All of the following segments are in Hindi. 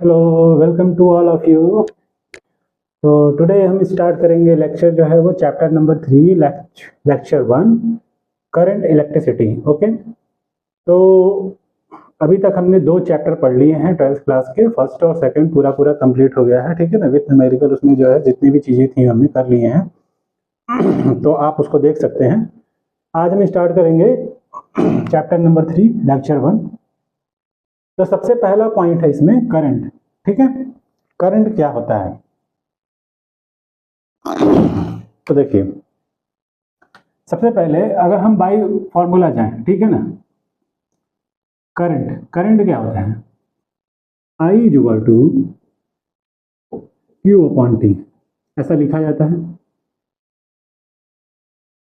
Hello, welcome to all of you. तो टुडे हम स्टार्ट करेंगे लेक्चर जो है वो chapter number 3 lecture 1 current electricity. Okay, तो अभी तक हमने 2 चैप्टर पढ़ लिए हैं 12th क्लास के। फर्स्ट और सेकंड पूरा कंप्लीट हो गया है, ठीक है ना। विथ न्यूमेरिकल उसमें जो है जितनी भी चीज़ें थी हमने कर लिए हैं तो आप उसको देख सकते हैं। आज हम स्टार्ट करेंगे चैप्टर नंबर 3 लेक्चर 1। तो सबसे पहला पॉइंट है इसमें करंट, ठीक है। करंट क्या होता है तो देखिए, सबसे पहले अगर हम बाई फॉर्मूला जाएं, ठीक है ना। करंट क्या होता है, I equal to Q upon T, ऐसा लिखा जाता है।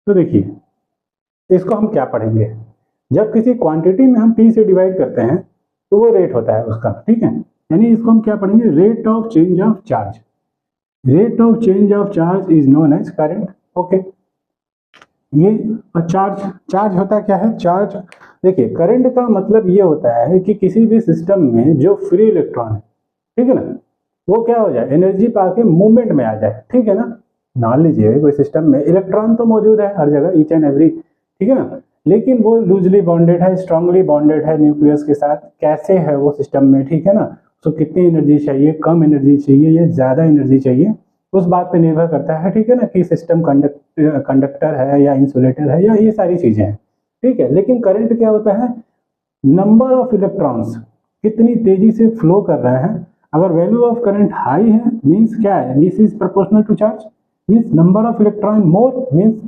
तो देखिए, इसको हम क्या पढ़ेंगे, जब किसी क्वांटिटी में हम T से डिवाइड करते हैं तो वो रेट होता है उसका, ठीक है। यानी इसको हम क्या पढ़ेंगे, rate of change of charge. Rate of change of charge is known as current. Okay, ये चार्ज होता क्या है, चार्ज। देखिए, करंट का मतलब ये होता है कि किसी भी सिस्टम में जो फ्री इलेक्ट्रॉन है, ठीक है ना, वो क्या हो जाए, एनर्जी पाके मूवमेंट में आ जाए, ठीक है ना। मान लीजिए कोई सिस्टम में इलेक्ट्रॉन तो मौजूद है हर जगह, ईच एंड एवरी, ठीक है ना, लेकिन वो लूजली बॉन्डेड है, स्ट्रांगली बॉन्डेड है न्यूक्लियस के साथ। कैसे है वो सिस्टम में, ठीक है ना। तो कितनी एनर्जी चाहिए, कम एनर्जी चाहिए या ज़्यादा एनर्जी चाहिए, उस बात पे निर्भर करता है, ठीक है ना, कि सिस्टम कंडक्टर है या इंसुलेटर है या ये सारी चीज़ें हैं, ठीक है। लेकिन करंट क्या होता है, नंबर ऑफ इलेक्ट्रॉन्स कितनी तेजी से फ्लो कर रहे हैं। अगर वैल्यू ऑफ करंट हाई है मींस क्या है, this is proportional to charge, means number of electron more, means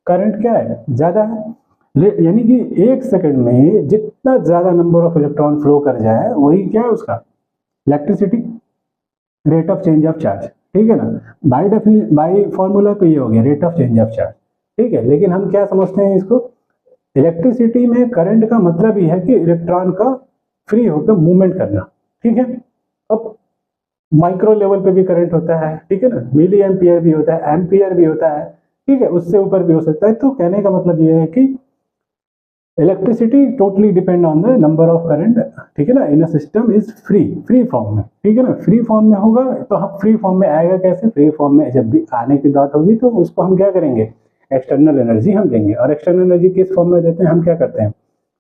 current क्या है, ज़्यादा है। यानी कि 1 सेकंड में जितना ज़्यादा नंबर ऑफ इलेक्ट्रॉन फ्लो कर जाए वही क्या है उसका electricity, rate of change of charge, ठीक है ना। बाई फॉर्मूला तो ये हो गया rate of change of charge, ठीक है। लेकिन हम क्या समझते हैं इसको, इलेक्ट्रिसिटी में करंट का मतलब ही है कि इलेक्ट्रॉन का फ्री होकर मूवमेंट करना, ठीक है। अब माइक्रो लेवल पे भी करंट होता है, ठीक है ना, मिली एम्पियर भी होता है, एम्पियर भी होता है, ठीक है, उससे ऊपर भी हो सकता है। तो कहने का मतलब ये है कि electricity totally depend on the number of current, ठीक है ना, in a system is free form में, ठीक है ना। फ्री फॉर्म में होगा तो हम फ्री फॉर्म में आएगा कैसे, फ्री फॉर्म में जब भी आने की बात होगी तो उसको हम क्या करेंगे, एक्सटर्नल एनर्जी हम देंगे। और एक्सटर्नल एनर्जी किस फॉर्म में देते हैं, हम क्या करते हैं,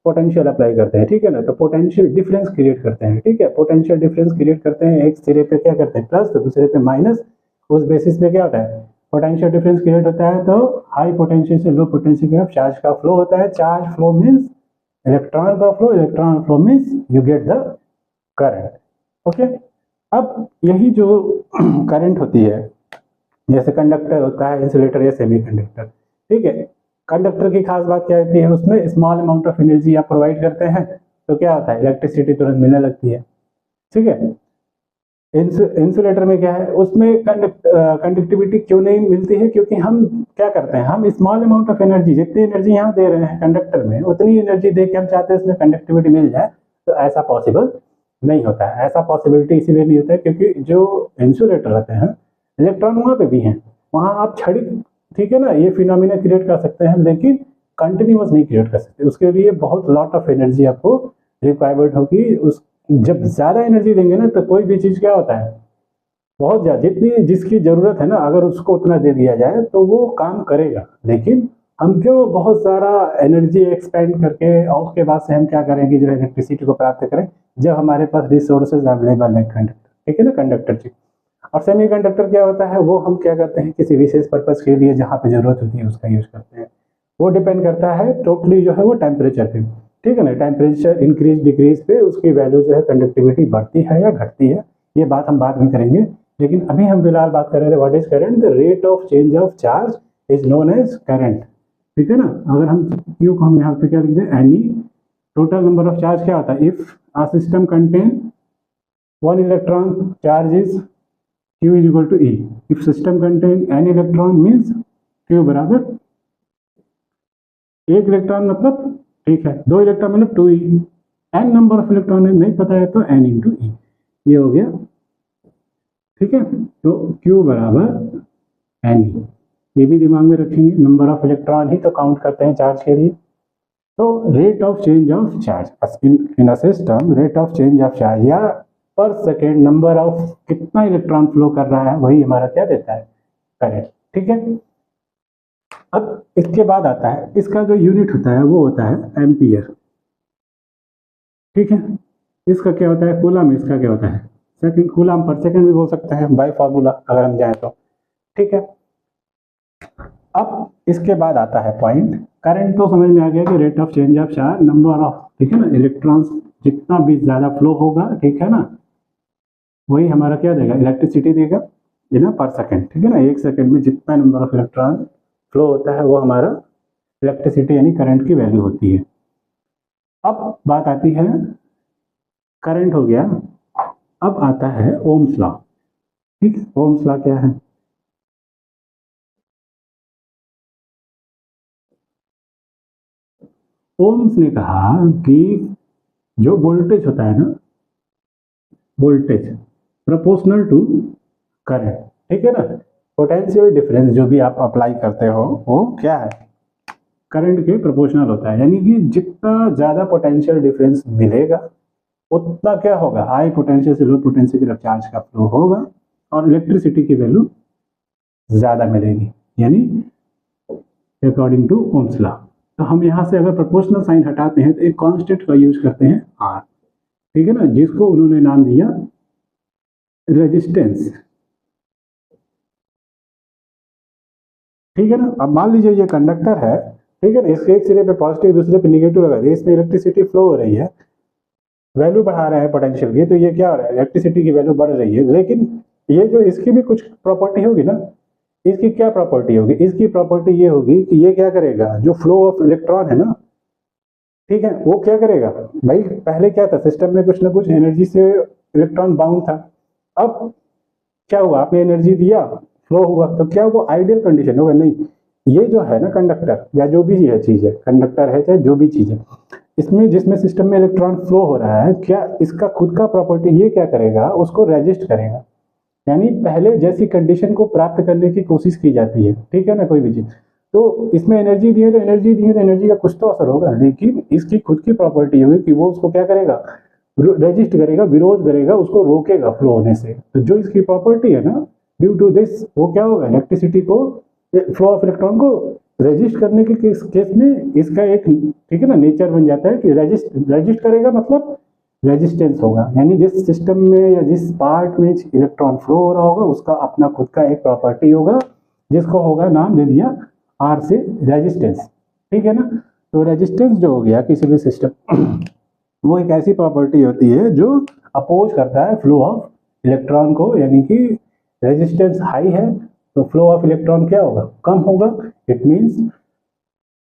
पोटेंशियल अप्लाई करते हैं, ठीक है ना। तो पोटेंशियल डिफरेंस क्रिएट करते हैं, ठीक है, पोटेंशियल डिफरेंस क्रिएट करते हैं। एक सिरे पे क्या करते हैं प्लस, तो दूसरे पे माइनस, उस बेसिस पे क्या होता है, पोटेंशियल डिफरेंस क्रिएट होता है। तो हाई पोटेंशियल से लो पोटेंशियल की तरफ चार्ज का फ्लो होता है। चार्ज फ्लो मीन्स इलेक्ट्रॉन का flow, electron flow means you get the current. Okay, अब यही जो करंट होती है, जैसे कंडक्टर होता है, इंसुलेटर या सेमी कंडक्टर, ठीक है। कंडक्टर की खास बात क्या होती है, उसमें स्मॉल अमाउंट ऑफ एनर्जी आप प्रोवाइड करते हैं तो क्या होता है, इलेक्ट्रिसिटी तुरंत मिलने लगती है, ठीक है। इंसुलेटर में क्या है, उसमें कंडक्टिविटी क्यों नहीं मिलती है, क्योंकि हम क्या करते हैं, हम स्मॉल अमाउंट ऑफ एनर्जी, जितनी एनर्जी यहाँ दे रहे हैं कंडक्टर में उतनी एनर्जी दे के हम चाहते हैं उसमें कंडक्टिविटी मिल जाए, तो ऐसा पॉसिबल नहीं होता है। ऐसा पॉसिबिलिटी इसीलिए नहीं होता है क्योंकि जो इंसुलेटर रहते हैं, इलेक्ट्रॉन वहाँ पे भी हैं, वहाँ आप छड़ी, ठीक है ना, ये फिनोमिना क्रिएट कर सकते हैं, लेकिन कंटिन्यूस नहीं क्रिएट कर सकते। उसके लिए बहुत लॉट ऑफ एनर्जी आपको रिक्वायरमेंट होगी। उस जब ज़्यादा एनर्जी देंगे ना तो कोई भी चीज़ क्या होता है, बहुत ज़्यादा, जितनी जिसकी ज़रूरत है ना, अगर उसको उतना दे दिया जाए तो वो काम करेगा। लेकिन हम क्यों बहुत सारा एनर्जी एक्सपेंड करके और उसके बाद से हम क्या करेंगे, जो इलेक्ट्रिसिटी को प्राप्त करें, जब हमारे पास रिसोर्सेज अवेलेबल है कंडक्टर, ठीक है ना, कंडक्टर चीज। और सेमी कंडक्टर क्या होता है, वो हम क्या करते हैं, किसी विशेष पर्पज़ के लिए जहाँ पे ज़रूरत होती है उसका यूज़ करते हैं। वो डिपेंड करता है टोटली जो है वो टेम्परेचर पे, ठीक है ना। टेम्परेचर इंक्रीज डिक्रीज पे उसकी वैल्यू जो है कंडक्टिविटी बढ़ती है या घटती है, ये बात हम बाद में करेंगे। लेकिन अभी हम फिलहाल बात कर रहे थे what is current, the rate of change of charge is known as current, ठीक है ना। अगर हम क्यू को हम यहाँ पे क्या लिख दें, any total number of charge क्या होता है, if a system contain 1 electron charge is Q is equal to E. If system contain n electron means Q बराबर 1 इलेक्ट्रॉन मतलब, ठीक है, 2 इलेक्ट्रॉन मतलब 2E, n number of electron है नहीं पता है तो n इंटू E, ये हो गया, ठीक है। तो Q बराबर n, ये भी दिमाग में रखेंगे, नंबर ऑफ इलेक्ट्रॉन ही तो काउंट करते हैं चार्ज के लिए। तो rate of change of charge in a system, rate of change of charge या पर सेकेंड नंबर ऑफ कितना इलेक्ट्रॉन फ्लो कर रहा है वही हमारा क्या देता है, करंट। ठीक है, अब इसके बाद आता है, इसका जो यूनिट होता है वो होता है एम्पियर। ठीक है, इसका क्या होता है कूलम, इसका क्या होता है सेकंड, कूलम पर सेकंड भी बोल सकते हैं बाय फार्मूला अगर हम जाएं तो। ठीक है, अब इसके बाद आता है पॉइंट, करंट तो समझ में आ गया कि rate of change of charge, number of, ठीक है ना, इलेक्ट्रॉन्स जितना भी ज्यादा फ्लो होगा, ठीक है ना, वही हमारा क्या देगा, इलेक्ट्रिसिटी देगा, है ना, पर सेकंड। ठीक है ना, एक सेकंड में जितना नंबर ऑफ इलेक्ट्रॉन फ्लो होता है वो हमारा इलेक्ट्रिसिटी यानी करंट की वैल्यू होती है। अब बात आती है, करंट हो गया, अब आता है ओम्स लॉ। ठीक है, ओम्स लॉ क्या है, ओम्स ने कहा कि जो वोल्टेज होता है ना, वोल्टेज प्रोपोर्शनल टू करंट, ठीक है ना, पोटेंशियल डिफरेंस जो भी आप अप्लाई करते हो वो क्या है, करंट के प्रोपोर्शनल होता है। यानी कि जितना ज़्यादा पोटेंशियल डिफरेंस मिलेगा उतना क्या होगा, हाई पोटेंशियल से लो पोटेंशियल की तरफ चार्ज का फ्लो होगा और इलेक्ट्रिसिटी की वैल्यू ज़्यादा मिलेगी, यानी अकॉर्डिंग टू ओम्स लॉ। तो हम यहाँ से अगर प्रोपोर्शनल साइन हटाते हैं तो एक कांस्टेंट का यूज करते हैं आर, ठीक है ना, जिसको उन्होंने नाम दिया रेजिस्टेंस। ठीक है ना, अब मान लीजिए ये कंडक्टर है, ठीक है ना, इसके एक सिरे पे पॉजिटिव दूसरे पे निगेटिव लगा दिया, इसमें इलेक्ट्रिसिटी फ्लो हो रही है, वैल्यू बढ़ा रहे हैं पोटेंशियल की, तो ये क्या हो रहा है, इलेक्ट्रिसिटी की वैल्यू बढ़ रही है। लेकिन ये जो इसकी भी कुछ प्रॉपर्टी होगी ना, इसकी क्या प्रॉपर्टी होगी, इसकी प्रॉपर्टी ये होगी कि ये क्या करेगा, जो फ्लो ऑफ इलेक्ट्रॉन है ना, ठीक है, वो क्या करेगा, भाई पहले क्या था सिस्टम में कुछ ना कुछ एनर्जी से इलेक्ट्रॉन बाउंड था, अब क्या हुआ, आपने एनर्जी दिया, फ्लो हुआ, तो क्या वो आइडियल कंडीशन होगा, नहीं। ये जो है ना कंडक्टर या जो भी है चीज है, कंडक्टर है चाहे जो भी चीज है, इसमें जिसमें सिस्टम में इलेक्ट्रॉन फ्लो हो रहा है, क्या इसका खुद का प्रॉपर्टी ये क्या करेगा, उसको रेजिस्ट करेगा, यानी पहले जैसी कंडीशन को प्राप्त करने की कोशिश की जाती है। ठीक है ना, कोई भी चीज, तो इसमें एनर्जी दी है तो एनर्जी दी है तो एनर्जी का कुछ तो असर होगा, लेकिन इसकी खुद की प्रॉपर्टी होगी कि वो उसको क्या करेगा, रेजिस्ट करेगा, विरोध करेगा, उसको रोकेगा फ्लो होने से। तो जो इसकी प्रॉपर्टी है ना, ड्यू टू दिस वो क्या होगा, इलेक्ट्रिसिटी को, फ्लो ऑफ इलेक्ट्रॉन को रेजिस्ट करने के केस में इसका एक, ठीक है ना, नेचर बन जाता है कि रेजिस्ट करेगा, मतलब रेजिस्टेंस होगा, यानी जिस सिस्टम में या जिस पार्ट में इलेक्ट्रॉन फ्लो हो रहा होगा उसका अपना खुद का एक प्रॉपर्टी होगा, जिसको होगा नाम दे दिया आर से रेजिस्टेंस। ठीक है ना, तो रेजिस्टेंस जो हो गया किसी भी सिस्टम वो एक ऐसी प्रॉपर्टी होती है जो अपोज करता है फ्लो ऑफ इलेक्ट्रॉन को, यानी कि रेजिस्टेंस हाई है तो फ्लो ऑफ इलेक्ट्रॉन क्या होगा, कम होगा। इट मींस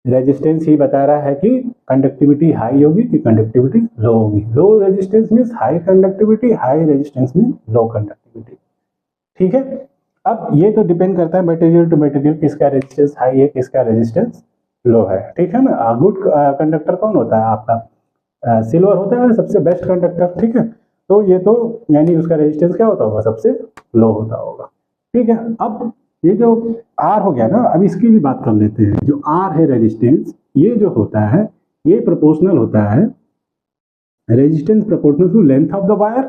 रेजिस्टेंस ही बता रहा है कि कंडक्टिविटी हाई होगी कि कंडक्टिविटी लो होगी। Low resistance means high conductivity, high resistance means low conductivity. ठीक है, अब ये तो डिपेंड करता है मटेरियल टू मटेरियल, किसका रेजिस्टेंस हाई है किसका रेजिस्टेंस लो है। ठीक है ना, गुड कंडक्टर कौन होता है आपका, सिल्वर होता है सबसे बेस्ट कंडक्टर। ठीक है, तो ये तो यानी उसका रेजिस्टेंस क्या होता होगा, सबसे लो होता होगा। ठीक है, अब ये जो आर हो गया ना, अब इसकी भी बात कर लेते हैं। जो आर है रेजिस्टेंस, ये जो होता है ये प्रोपोर्शनल होता है, resistance proportional to length of the wire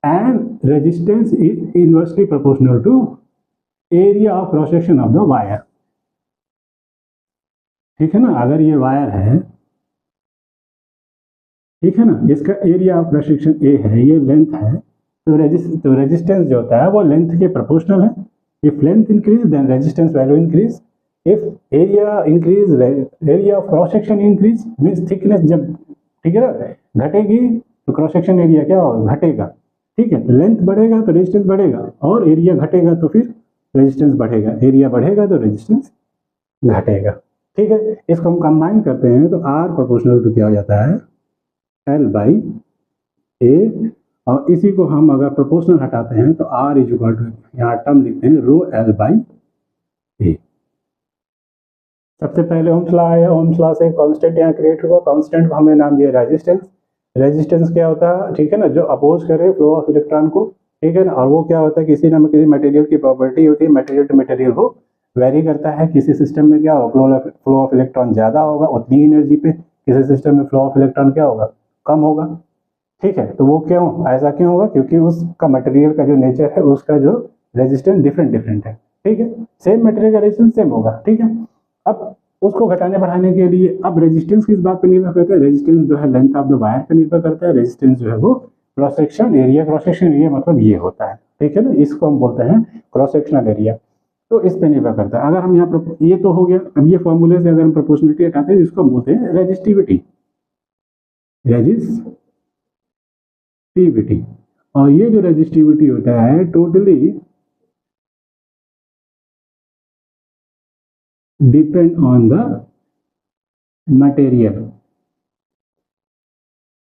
and resistance is inversely proportional to area of cross section of the wire. ठीक है ना, अगर ये वायर है, ठीक है ना, इसका area of cross section A है, ये लेंथ है, तो रेजिस्टेंस जो होता है वो लेंथ के प्रोपोर्शनल है। If length increase, then resistance value increase. If area increase, area of cross section increase, means thickness जब, ठीक है ना, घटेगी तो क्रॉस सेक्शन एरिया क्या होगा, घटेगा। ठीक है, तो लेंथ बढ़ेगा तो रेजिस्टेंस बढ़ेगा, और एरिया घटेगा तो फिर रेजिस्टेंस बढ़ेगा, एरिया बढ़ेगा तो रेजिस्टेंस घटेगा। ठीक है, इसको हम कंबाइन करते हैं तो आर प्रोपोर्शनल टू क्या हो जाता है, एल बाई ए, और इसी को हम अगर प्रोपोर्शनल हटाते हैं तो आर इज इक्वल टू, यहाँ टर्म लिखते हैं रो एल बाई ए। सबसे पहले ओम्स लॉ आया, ओम्स लॉ से कांस्टेंट यहाँ क्रिएट हुआ, कांस्टेंट को हमने नाम दिया रेजिस्टेंस। रेजिस्टेंस क्या होता है, ठीक है ना, जो अपोज करे फ्लो ऑफ इलेक्ट्रॉन को। ठीक है ना, और वो क्या होता है, किसी न किसी मटेरियल की प्रॉपर्टी होती है, मटेरियल टू मटेरियल वो वेरी करता है। किसी सिस्टम में क्या होगा, फ्लो ऑफ इलेक्ट्रॉन ज़्यादा होगा उतनी एनर्जी पे, किसी सिस्टम में फ्लो ऑफ इलेक्ट्रॉन क्या होगा, कम होगा। ठीक है, तो वो क्यों ऐसा क्यों होगा, क्योंकि उसका मटेरियल का जो नेचर है उसका जो रेजिस्टेंस डिफरेंट डिफरेंट है। ठीक है, सेम मटेरियल का रेजिस्टेंस सेम होगा। ठीक है, अब उसको घटाने बढ़ाने के लिए अब रेजिस्टेंस किस बात पर निर्भर करता है, रेजिस्टेंस जो है लेंथ ऑफ द वायर पर निर्भर करता है, रेजिस्टेंस जो है वो cross section area, cross section area मतलब ये होता है। ठीक है ना, इसको हम बोलते हैं क्रॉस सेक्शनल एरिया। तो इस पे निर्भर करता है। अगर हम यहाँ ये तो हो गया, अब ये फॉर्मूले से अगर हम प्रोपोर्शनलिटी हटाते हैं इसको हम बोलते हैं रेजिस्टिविटी, रेजिस्टिविटी। और ये जो रेजिस्टिविटी होता है totally depend on the material,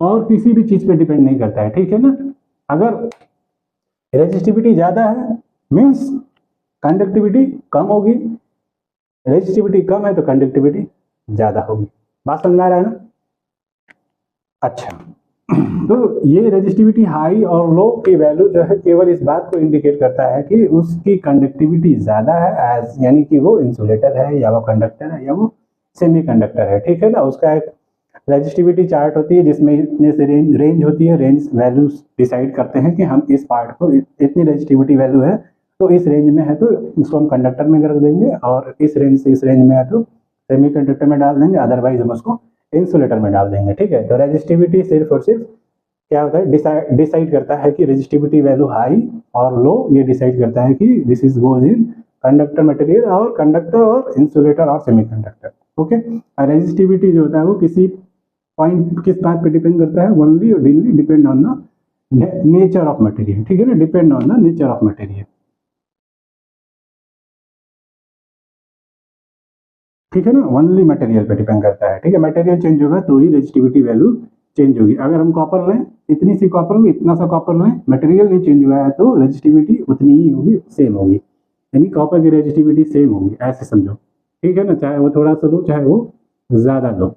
और किसी भी चीज पे डिपेंड नहीं करता है। ठीक है ना, अगर रेजिस्टिविटी ज्यादा है मीन्स कंडक्टिविटी कम होगी, रेजिस्टिविटी कम है तो कंडक्टिविटी ज्यादा होगी। बात समझ में आ रहा है ना? अच्छा, तो ये रेजिस्टिविटी हाई और लो की वैल्यू जो है केवल इस बात को इंडिकेट करता है कि उसकी कंडक्टिविटी ज्यादा है, एज यानी कि वो इंसुलेटर है या वो कंडक्टर है या वो सेमीकंडक्टर है। ठीक है ना, उसका एक रेजिस्टिविटी चार्ट होती है जिसमें इतने से रेंज होती है, रेंज वैल्यूज डिसाइड करते हैं कि हम इस पार्ट को इतनी रेजिस्टिविटी वैल्यू है तो इस रेंज में है तो इसको हम कंडक्टर में रख देंगे, और इस रेंज से इस रेंज में है तो सेमीकंडक्टर में डाल देंगे, अदरवाइज हम उसको इंसुलेटर में डाल देंगे। ठीक है, तो रेजिस्टिविटी सिर्फ और सिर्फ क्या होता है, डिसाइड करता है कि रेजिस्टिविटी वैल्यू हाई और लो, ये डिसाइड करता है कि this is goes in conductor material और कंडक्टर और इंसुलेटर और सेमीकंडक्टर। ओके, रेजिस्टिविटी जो होता है वो किसी पॉइंट किस बात पे डिपेंड करता है, ओनली और depend on the nature of material. ठीक है ना, depend on the nature of material. ठीक है ना, ओनली मटेरियल पे डिपेंड करता है। ठीक है, मटेरियल चेंज होगा तो ही रेजिस्टिविटी वैल्यू चेंज होगी। अगर हम कॉपर लें, इतनी सी कॉपर लें, इतना सा कॉपर लें, मटेरियल नहीं चेंज हुआ है तो रेजिस्टिविटी उतनी ही होगी, सेम होगी, यानी कॉपर की रेजिस्टिविटी सेम होगी, ऐसे समझो। ठीक है ना, चाहे वो थोड़ा सा लो चाहे वो ज्यादा लो।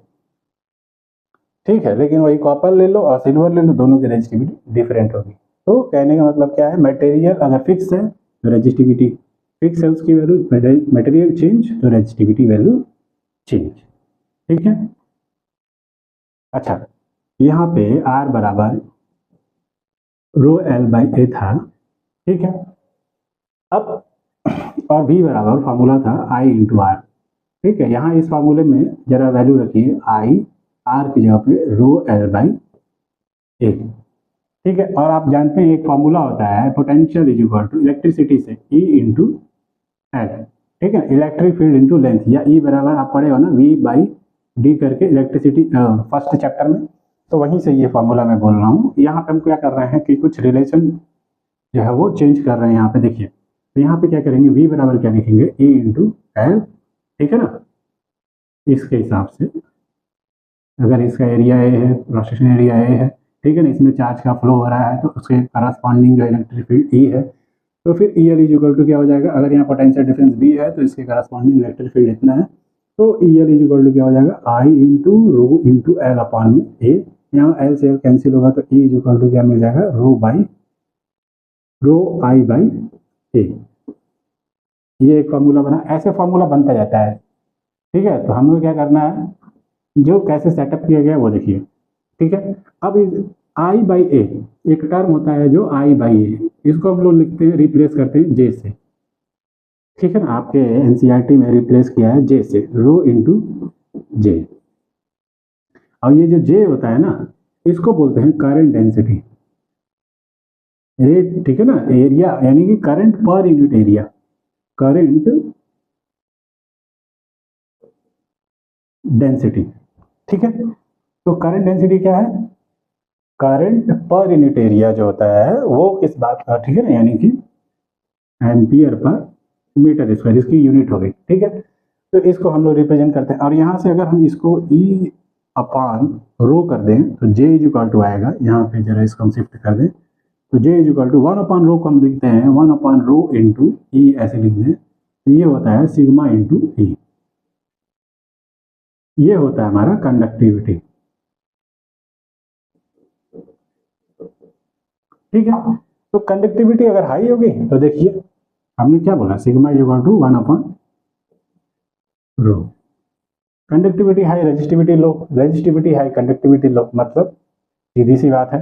ठीक है, लेकिन वही कॉपर ले लो और सिल्वर ले लो, दोनों की रेजिस्टिविटी डिफरेंट होगी। तो कहने का मतलब क्या है, मटेरियल अगर फिक्स है तो रेजिस्टिविटी फिक्स है उसकी वैल्यू, मटेरियल चेंज तो रेजिस्टिविटी वैल्यू चेंज। ठीक है, अच्छा, यहाँ पे R बराबर रो एल बाई ए था। ठीक है, अब और V बराबर फार्मूला था I इंटू आर। ठीक है, यहाँ इस फार्मूले में जरा वैल्यू रखिए I, R की जगह पे रो एल बाई ए। ठीक है, और आप जानते हैं एक फार्मूला होता है potential is equal to electricity से E इंटू एल। ठीक है, इलेक्ट्रिक फील्ड इंटू लेंथ, या E बराबर आप पढ़े हो ना V बाई डी करके इलेक्ट्रिसिटी फर्स्ट चैप्टर में, तो वहीं से ये फॉर्मूला मैं बोल रहा हूँ। यहाँ पे हम क्या कर रहे हैं कि कुछ रिलेशन जो है वो चेंज कर रहे हैं। यहाँ पे देखिए, तो यहाँ पे क्या करेंगे, V बराबर क्या लिखेंगे, E इंटू एल। ठीक है ना, इसके हिसाब से अगर इसका एरिया ए है, क्रॉस सेक्शन एरिया ए है, ठीक है ना, इसमें चार्ज का फ्लो हो रहा है तो उसके करस्पॉन्डिंग जो इलेक्ट्रिक फील्ड ई है, तो फिर E L is equal to क्या हो जाएगा, अगर यहाँ पोटेंशियल डिफरेंस बी है तो इसके करस्पॉन्डिंग इलेक्ट्रिक फील्ड इतना है, तो E L is equal to क्या हो जाएगा, I into rho into L upon में ए। यहाँ एल से एल कैंसिल होगा तो ई इज इक्वल टू क्या मिल जाएगा, रो आई बाई ए। ये एक फॉर्मूला बना, ऐसे फॉर्मूला बनता जाता है। ठीक है, तो हमें क्या करना है, जो कैसे सेटअप किया गया वो देखिए। ठीक है, अब आई बाई ए एक टर्म होता है जो आई बाई ए, इसको हम लोग लिखते हैं, रिप्लेस करते हैं जे से। ठीक है ना, आपके एनसीईआरटी में रिप्लेस किया है जे से, रो इंटू जे। और ये जो जे होता है ना, इसको बोलते हैं करंट डेंसिटी रेट। ठीक है ना, एरिया यानी कि current per unit area, current density. ठीक है, तो करंट डेंसिटी क्या है, करंट पर यूनिट एरिया जो होता है वो किस बात का, ठीक है ना, यानी कि एम्पियर पर मीटर स्क्वायर, इसकी यूनिट हो गई। ठीक है, तो इसको हम लोग रिप्रेजेंट करते हैं, और यहाँ से अगर हम इसको ई अपान रो कर दें तो जे इज इक्वल टू आएगा, यहाँ पे जरा इसको हम शिफ्ट कर दें तो जे इज इक्वल टू 1 अपान रो को हम लिखते हैं 1 अपान रो इंटू ई, ऐसे लिख दें तो ये होता है सिग्मा इंटू ई। ये होता है हमारा कंडक्टिविटी। ठीक है, तो कंडक्टिविटी अगर हाई होगी तो देखिए हमने क्या बोला, sigma is equal to 1 upon rho. Conductivity high resistivity low, resistivity high conductivity low, मतलब सीधी सी बात है।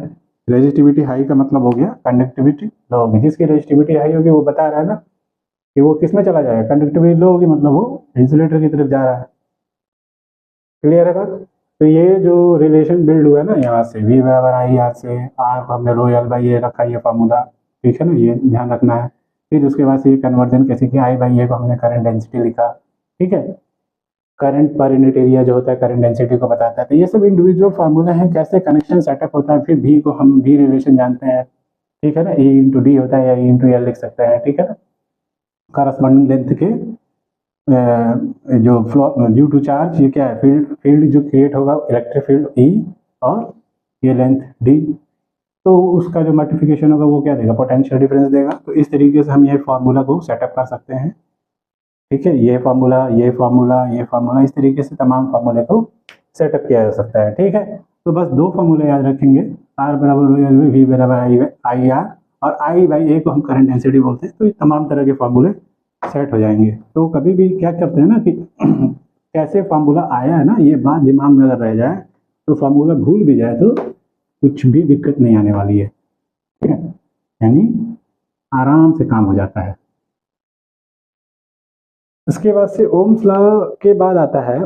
रेजिस्टिविटी हाई का मतलब हो गया कंडक्टिविटी लो होगी। जिसकी रेजिस्टिविटी हाई होगी वो बता रहा है ना कि वो किस में चला जाएगा, कंडक्टिविटी लो होगी मतलब वो इंसुलेटर की तरफ जा रहा है। क्लियर है बात? तो ये जो रिलेशन बिल्ड हुआ है ना यहाँ से V बराबर आई आर से, आर को हमने रो एल बाई ए रखा, ये फार्मूला, ठीक है ना, ये ध्यान रखना है। फिर उसके बाद से ये कन्वर्जन कैसे किया, आई बाई ए को हमने करंट डेंसिटी लिखा, ठीक है। करंट पर यूनिट एरिया जो होता है करंट डेंसिटी को बताता है। तो ये सब इंडिविजुअल फार्मूला है कैसे कनेक्शन सेटअप होता है। फिर V को हम V रिलेशन जानते हैं, ठीक है ना, E इंटू डी होता है या E इंटू एल लिख सकते हैं, ठीक है ना। करस्पॉन्डिंग लेंथ के जो फ्लो ड्यू टू चार्ज, ये क्या है, फील्ड जो क्रिएट होगा इलेक्ट्रिक फील्ड E, और ये लेंथ D, तो उसका जो मल्टीप्लिकेशन होगा वो क्या देगा, पोटेंशियल डिफरेंस देगा। तो इस तरीके से हम ये फार्मूला को सेटअप कर सकते हैं, ठीक है। ये फार्मूला, ये फार्मूला, ये फार्मूला, इस तरीके से तमाम फार्मूले को सेटअप किया जा सकता है, ठीक है। तो बस दो फार्मूले याद रखेंगे, आर बराबर रो एल वी बराबर आई आर, और आई बाई ए को हम करंट डेंसिटी बोलते हैं। तो ये तमाम तरह के फार्मूले सेट हो जाएंगे। तो कभी भी क्या करते हैं ना कि कैसे फार्मूला आया है ना, ये बात दिमाग में अगर रह जाए तो फार्मूला भूल भी जाए तो कुछ भी दिक्कत नहीं आने वाली है, ठीक है, यानी आराम से काम हो जाता है। इसके बाद से ओम्स लॉ के बाद आता है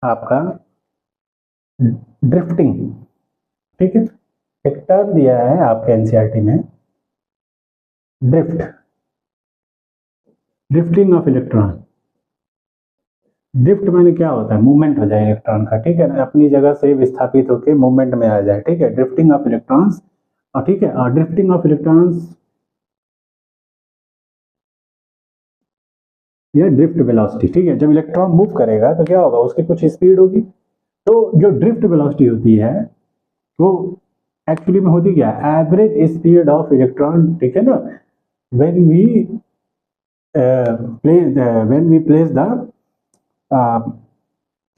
आपका ड्रिफ्टिंग, ठीक है। एक टर्म दिया है आपके एनसीईआरटी में, ड्रिफ्टिंग ऑफ इलेक्ट्रॉन। ड्रिफ्ट माने क्या होता है, मूवमेंट हो जाए इलेक्ट्रॉन का, ठीक है ना, अपनी जगह से विस्थापित होकर मूवमेंट में आ जाए, ठीक है, ड्रिफ्टिंग ऑफ इलेक्ट्रॉन्स। और ठीक है, और ड्रिफ्टिंग ऑफ इलेक्ट्रॉन्स या ड्रिफ्ट वेलोसिटी, ठीक है। जब इलेक्ट्रॉन मूव करेगा तो क्या होगा, उसकी कुछ स्पीड होगी। तो जो ड्रिफ्ट वेलोसिटी होती है वो एक्चुअली में होती क्या है, एवरेज स्पीड ऑफ इलेक्ट्रॉन, ठीक है ना। When we place the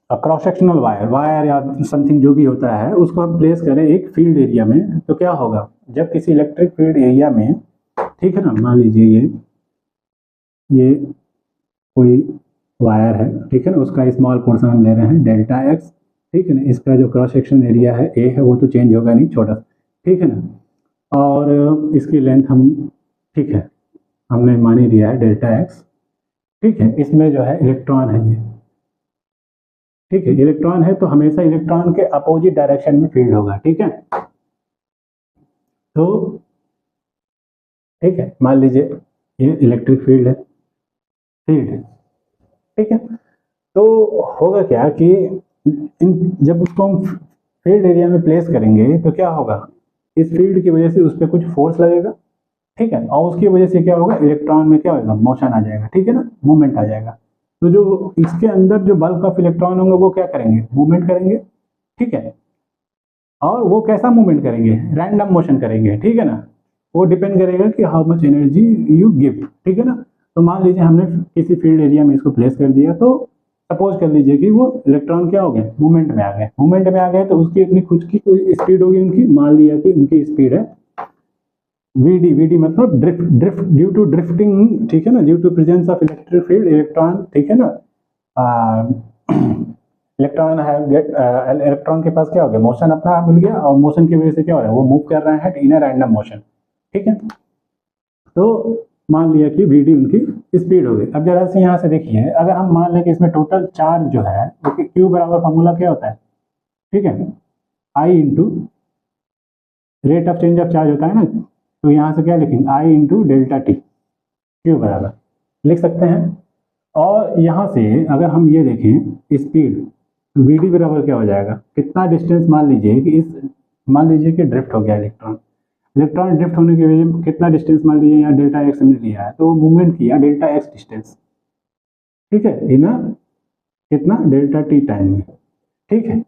cross sectional wire या समथिंग जो भी होता है उसको हम प्लेस करें एक फील्ड एरिया में, तो क्या होगा, जब किसी इलेक्ट्रिक फील्ड एरिया में, ठीक है ना, मान लीजिए ये कोई वायर है, ठीक है ना, उसका स्मॉल पोर्शन हम ले रहे हैं डेल्टा एक्स, ठीक है ना। इसका जो क्रॉस सेक्शन एरिया है ए है वो तो चेंज होगा नहीं, छोटा, ठीक है ना। और इसकी लेंथ हम, ठीक है, हमने मान ही दिया है डेल्टा एक्स, ठीक है। इसमें जो है इलेक्ट्रॉन है ये, ठीक है, इलेक्ट्रॉन है तो हमेशा इलेक्ट्रॉन के अपोजिट डायरेक्शन में फील्ड होगा, ठीक है। तो ठीक है, मान लीजिए ये इलेक्ट्रिक फील्ड है, फील्ड है, ठीक है। तो होगा क्या कि जब उसको हम फील्ड एरिया में प्लेस करेंगे तो क्या होगा, इस फील्ड की वजह से उस पर कुछ फोर्स लगेगा, ठीक है, और उसकी वजह से क्या होगा, इलेक्ट्रॉन में क्या होगा, मोशन आ जाएगा, ठीक है ना, मूवमेंट आ जाएगा। तो जो इसके अंदर जो बल्क ऑफ इलेक्ट्रॉन होंगे वो क्या करेंगे, मूवमेंट करेंगे, ठीक है। और वो कैसा मूवमेंट करेंगे, रैंडम मोशन करेंगे, ठीक है ना। वो डिपेंड करेगा कि how much energy you give, ठीक है ना। तो मान लीजिए हमने किसी फील्ड एरिया में इसको प्लेस कर दिया, तो सपोज कर लीजिए कि वो इलेक्ट्रॉन क्या हो गए, मूवमेंट में आ गए, मूवमेंट में आ गए तो उसकी अपनी खुद की कोई स्पीड होगी उनकी, मान लिया कि उनकी स्पीड है वीडी, वीडी मतलब drift, drift due to drifting, ठीक है ना, due to presence of electric field electron, ठीक है ना। इलेक्ट्रॉन है गेट, इलेक्ट्रॉन के पास क्या हो गया, मोशन अपना मिल गया, और मोशन की वजह से क्या हो रहा है, वो मूव कर रहे हैं इन अ रैंडम मोशन, ठीक है। तो मान लिया कि वी डी उनकी स्पीड हो गई। अब जरा से यहाँ से देखिए, अगर हम मान लें कि इसमें टोटल चार्ज जो है वो क्यू बराबर फॉर्मूला क्या होता है, ठीक है, I into rate of change of charge होता है ना। तो यहाँ से क्या लिखेंगे, I into delta T, Q बराबर लिख सकते हैं। और यहाँ से अगर हम ये देखें स्पीड, वी डी बराबर क्या हो जाएगा, कितना डिस्टेंस, मान लीजिए कि मान लीजिए कि ड्रिफ्ट हो गया इलेक्ट्रॉन, इलेक्ट्रॉन ड्रिफ्ट होने की वजह से कितना डिस्टेंस, मान लीजिए यहाँ डेल्टा एक्स हमने लिया है, तो वो मूवमेंट किया डेल्टा एक्स डिस्टेंस, ठीक है, इन कितना डेल्टा टी टाइम में, ठीक है।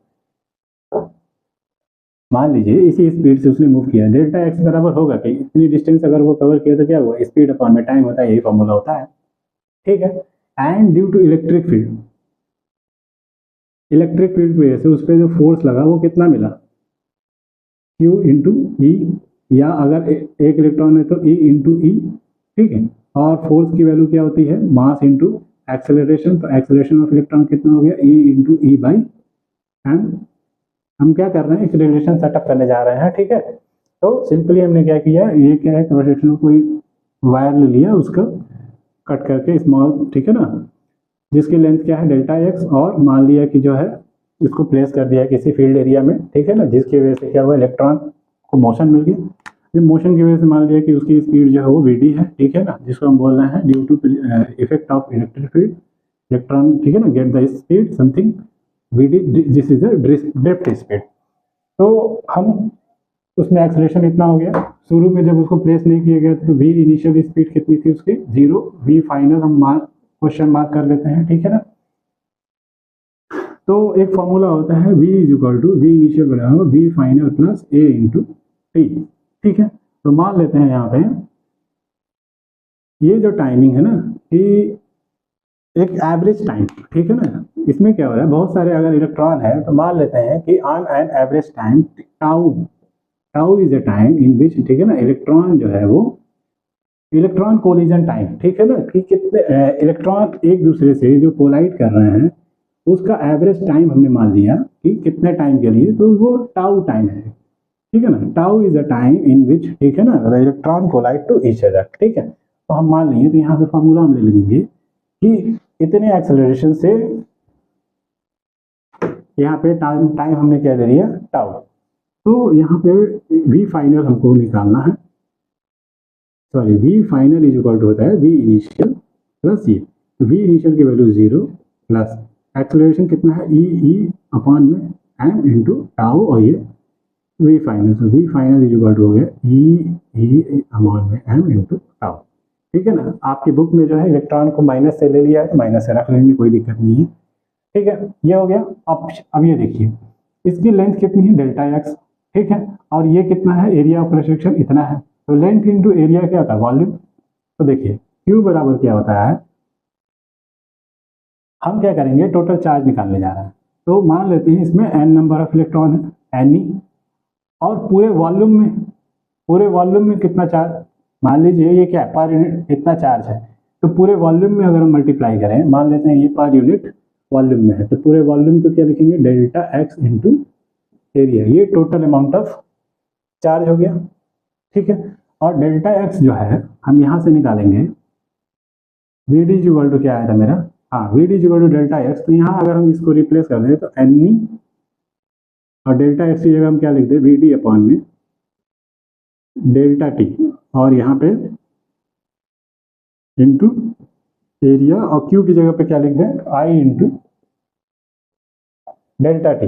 मान लीजिए इसी स्पीड से उसने मूव किया, डेल्टा एक्स बराबर होगा कि इतनी डिस्टेंस अगर वो कवर किया तो क्या हुआ, स्पीड अपॉन में टाइम होता है, यही फॉर्मूला होता है, ठीक है। And due to electric field, electric field की वजह से उस पर जो फोर्स लगा वो कितना मिला, Q इंटू ई, या अगर एक इलेक्ट्रॉन है तो E इंटू ई, ठीक है। और फोर्स की वैल्यू क्या होती है, मास इंटू एक्सेलरेशन, तो एक्सेलरेशन ऑफ इलेक्ट्रॉन कितना हो गया, E into E by M, हम क्या कर रहे हैं, एक रिलेशन सेटअप करने जा रहे हैं, ठीक है। तो सिंपली हमने क्या किया, ये क्या है, क्रॉस सेक्शन कोई वायर ले लिया, उसका कट करके स्मॉल, ठीक है ना, जिसकी लेंथ क्या है डेल्टा एक्स, और मान लिया कि जो है इसको प्लेस कर दिया किसी फील्ड एरिया में, ठीक है ना, जिसकी वजह से क्या हुआ, इलेक्ट्रॉन को मोशन मिल गया। ये मोशन की वजह से मान लिया कि उसकी स्पीड जो है वो वी है, ठीक है ना, जिसको हम बोल रहे हैं due to effect of electric field electron, ठीक है ना, get the speed something V D, this is the drift speed. तो हम उसमें एक्सेलरेशन इतना हो गया, शुरू में जब उसको प्लेस नहीं किया गया तो वी इनिशियल स्पीड कितनी थी उसकी 0, वी फाइनल हम क्वेश्चन मार्क कर लेते हैं, ठीक है ना। तो एक फॉर्मूला होता है v is equal to V initial बराबर V final plus a into T, ठीक है। तो मान लेते हैं यहाँ पे ये जो टाइमिंग है ना, कि एक एवरेज टाइम, ठीक है ना, इसमें क्या हो रहा है, बहुत सारे अगर इलेक्ट्रॉन है तो मान लेते हैं कि on an average time tau, tau is a time in which, ठीक है ना, इलेक्ट्रॉन जो है वो इलेक्ट्रॉन कोलिजन टाइम, ठीक है ना, कि कितने इलेक्ट्रॉन एक दूसरे से जो कोलाइड कर रहे हैं उसका एवरेज टाइम हमने मान लिया कि कितने टाइम के लिए, तो वो टाउ टाइम है, ठीक है ना। Tau is a time in which, ठीक है ना, electron collide to each other, ठीक है। तो हम मान लेंगे, तो यहाँ पे फॉर्मूला हम ले लेंगे कि इतने एक्सेलरेशन से यहाँ पे टाइम हमने क्या ले लिया, टाउ। तो यहाँ पे वी फाइनल हमको निकालना है, sorry V final is equal to होता है वी इनिशियल प्लस ये, वी इनिशियल की वैल्यू 0 प्लस एक्सेलरेशन कितना है ई अपॉन में एम इंटू टाउ, और ये वी फाइनल, तो V final is equal to हो गया ई अपॉन में एम इंटू टाउ, ठीक है ना। आपकी बुक में जो है इलेक्ट्रॉन को माइनस से ले लिया है तो माइनस से रख लेंगे, कोई दिक्कत नहीं है, ठीक है। ये हो गया। अब ये देखिए इसकी लेंथ कितनी है डेल्टा एक्स, ठीक है, और ये कितना है, एरिया ऑफ क्रॉस सेक्शन इतना है, तो लेंथ इंटू एरिया क्या होता है, वॉल्यूम। तो देखिए क्यू बराबर क्या होता है, हम क्या करेंगे, टोटल चार्ज निकालने जा रहे हैं, तो मान लेते हैं इसमें n नंबर ऑफ इलेक्ट्रॉन है एन ई, और पूरे वॉल्यूम में कितना चार्ज, मान लीजिए ये क्या है, पर यूनिट इतना चार्ज है, तो पूरे वॉल्यूम में अगर हम मल्टीप्लाई करें, मान लेते हैं ये पर यूनिट वॉल्यूम में है, तो पूरे वॉल्यूम को क्या लिखेंगे, डेल्टा एक्स इंटू एरिया, ये टोटल अमाउंट ऑफ चार्ज हो गया, ठीक है। और डेल्टा एक्स जो है हम यहाँ से निकालेंगे, वी डी इक्वल टू क्या आया था मेरा, हाँ V D equal to delta X, तो यहाँ अगर हम इसको रिप्लेस कर दें तो एन ई और डेल्टा एक्स की जगह हम क्या लिख दें, वी डी अपॉन में डेल्टा टी, और यहाँ पे इंटू एरिया, और क्यू की जगह पे क्या लिख दें, आई इंटू डेल्टा टी,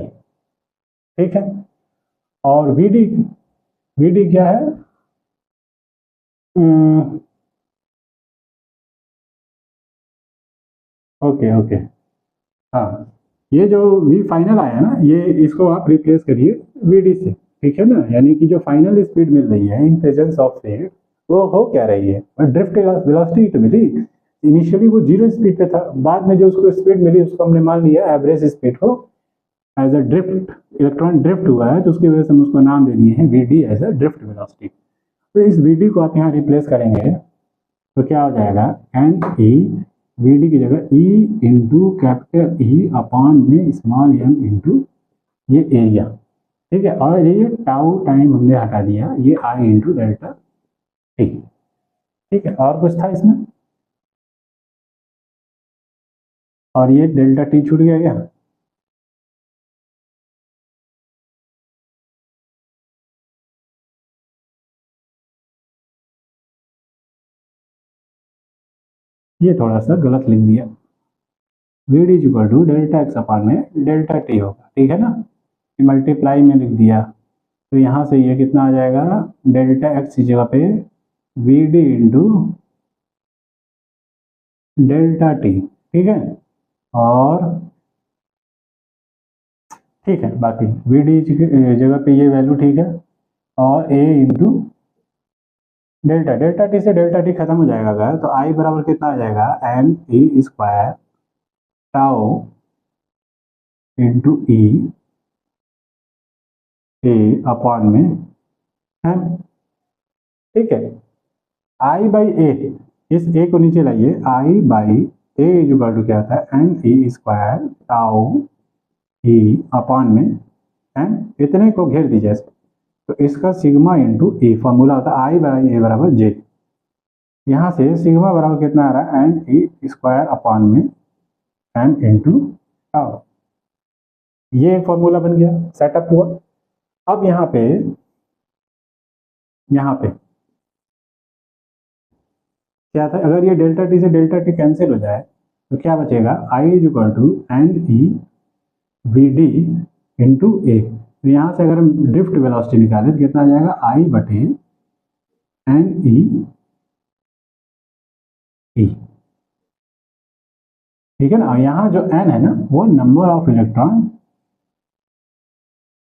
ठीक है। और वी डी क्या है, ओके ओके, हाँ ये जो वी फाइनल आया ना, ये इसको आप रिप्लेस करिए वी डी से, ठीक है ना, यानी कि जो फाइनल स्पीड मिल रही है इन प्रेजेंस ऑफ फील्ड वो हो क्या रही है, ड्रिफ्ट वेलोसिटी तो मिली, इनिशियली वो 0 स्पीड पे था, बाद में जो उसको स्पीड मिली उसको हमने मान लिया एवरेज स्पीड को, as a drift, electron drift हुआ है तो उसकी वजह से हम उसको नाम दे दिए हैं V D as a drift velocity. तो इस वी डी को आप यहाँ रिप्लेस करेंगे तो क्या हो जाएगा, एन ई वी डी की जगह E into capital E upon में स्मॉल एम इंटू ये एरिया, ठीक है, और ये टाउ टाइम हमने हटा दिया, ये आई इंटू डेल्टा टी, ठीक है। और कुछ था इसमें, और ये डेल्टा टी छूट गया क्या, ये थोड़ा सा गलत लिख दिया, V D equal to delta X upon में डेल्टा टी होगा, ठीक है ना, मल्टीप्लाई में लिख दिया, तो यहाँ से ये कितना आ जाएगा, डेल्टा एक्स की जगह पे V D into delta T, ठीक है। और ठीक है, बाकी वी डी जगह पे ये वैल्यू ठीक है, और ए इंटू डेल्टा, डेल्टा टी से डेल्टा टी खत्म हो जाएगा अगर, तो आई बराबर कितना आ जाएगा, N E square tau into E A upon में एम, ठीक है। आई बाई ए, इस ए को नीचे लाइए, I by A equal to क्या होता है, N E square tau E upon में एंड इतने को घेर दीजिए, तो इसका सिग्मा इंटू ए फॉर्मूला होता है आई बाई ए बराबर जे। यहाँ से सिग्मा बराबर कितना आ रहा है एन ई स्क्वायर अपॉन में एम इंटू टाउ। ये फॉर्मूला बन गया, सेटअप हुआ। अब यहाँ पे क्या था, अगर ये डेल्टा टी से डेल्टा टी कैंसिल हो जाए तो क्या बचेगा, I is equal to N E V D into A. तो यहाँ से अगर हम ड्रिफ्ट वेलोसिटी निकालें तो कितना आ जाएगा, आई बटे एन ई ई। ठीक है ना। यहाँ जो एन है ना वो number of electron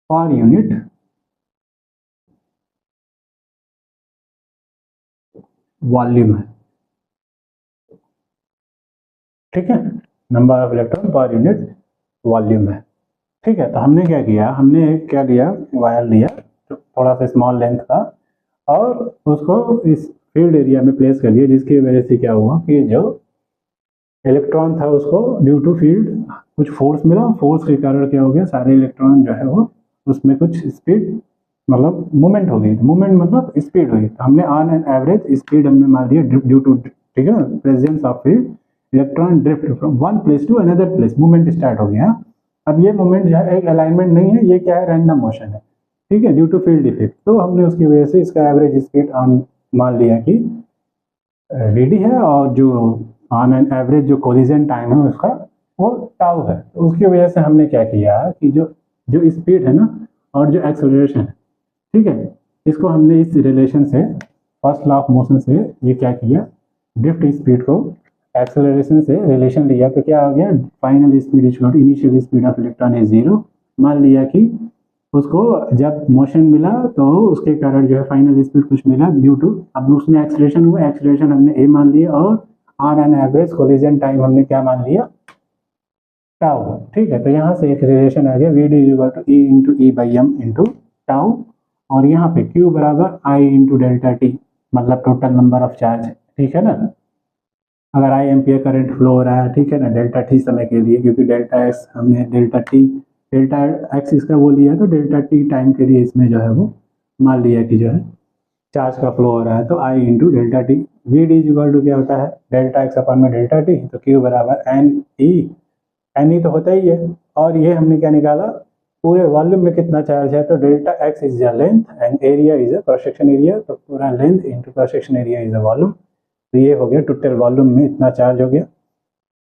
per unit volume है। ठीक है, number of electron per unit volume है। ठीक है, तो हमने क्या किया, हमने क्या लिया, वायर लिया तो थोड़ा सा स्मॉल लेंथ का और उसको इस फील्ड एरिया में प्लेस कर दिया, जिसकी वजह से क्या हुआ कि जो इलेक्ट्रॉन था उसको ड्यू टू फील्ड कुछ फोर्स मिला, फोर्स के कारण क्या हो गया, सारे इलेक्ट्रॉन जो है वो उसमें कुछ स्पीड मतलब मूवमेंट हो गई, मूवमेंट मतलब स्पीड हुई। तो हमने ऑन एन एवरेज स्पीड हमने मान लिया ड्यू टू, ठीक है ना, presence of field electron drift from one place to another place, movement start हो गया। अब ये मूवमेंट जो है एक अलाइनमेंट नहीं है, ये क्या है, रैंडम मोशन है। ठीक है, ड्यू टू फील्ड इफेक्ट। तो हमने उसकी वजह से इसका एवरेज स्पीड ऑन मान लिया कि डी है, और जो ऑन एन एवरेज जो कोलिजन टाइम है उसका वो टाउ है। तो उसकी वजह से हमने क्या किया कि जो जो स्पीड है ना और जो एक्सेलरेशन है, ठीक है, इसको हमने इस रिलेशन से, फर्स्ट लॉ ऑफ मोशन से ये क्या किया, ड्रिफ्ट स्पीड को एक्सेलरेशन से रिलेशन लिया। तो क्या हो गया, final speed is equal to initial speed of electron is zero. मान लिया कि उसको जब मोशन मिला तो उसके कारण जो है फाइनल स्पीड कुछ मिला ड्यू टू, अब उसमें एक्सेलरेशन हुआ, एक्सेलरेशन हमने ए मान लिया, और on an average collision time हमने क्या मान लिया, टाउ। ठीक है, तो यहाँ से एक रिलेशन आ गया, V D equal to E into E by M into tau, और यहाँ पे क्यू बराबर आई इंटू डेल्टा टी, मतलब टोटल नंबर ऑफ चार्ज। ठीक है ना, अगर आई एम्पियर करंट फ्लो हो रहा है, ठीक है ना, डेल्टा टी समय के लिए, क्योंकि डेल्टा एक्स हमने डेल्टा एक्स इसका वो लिया, तो डेल्टा टी टाइम के लिए इसमें जो है वो मान लिया कि जो है चार्ज का फ्लो हो रहा है, तो I into delta T. V D equal to क्या होता है, डेल्टा एक्स अपॉन में डेल्टा टी, तो क्यू बराबर एन ई तो होता ही है, और ये हमने क्या निकाला, पूरे वॉल्यूम में कितना चार्ज है, तो delta x is the length and area is a cross section area, तो पूरा length into cross section area is a volume. तो ये हो गया टोटल वॉल्यूम में इतना चार्ज हो गया।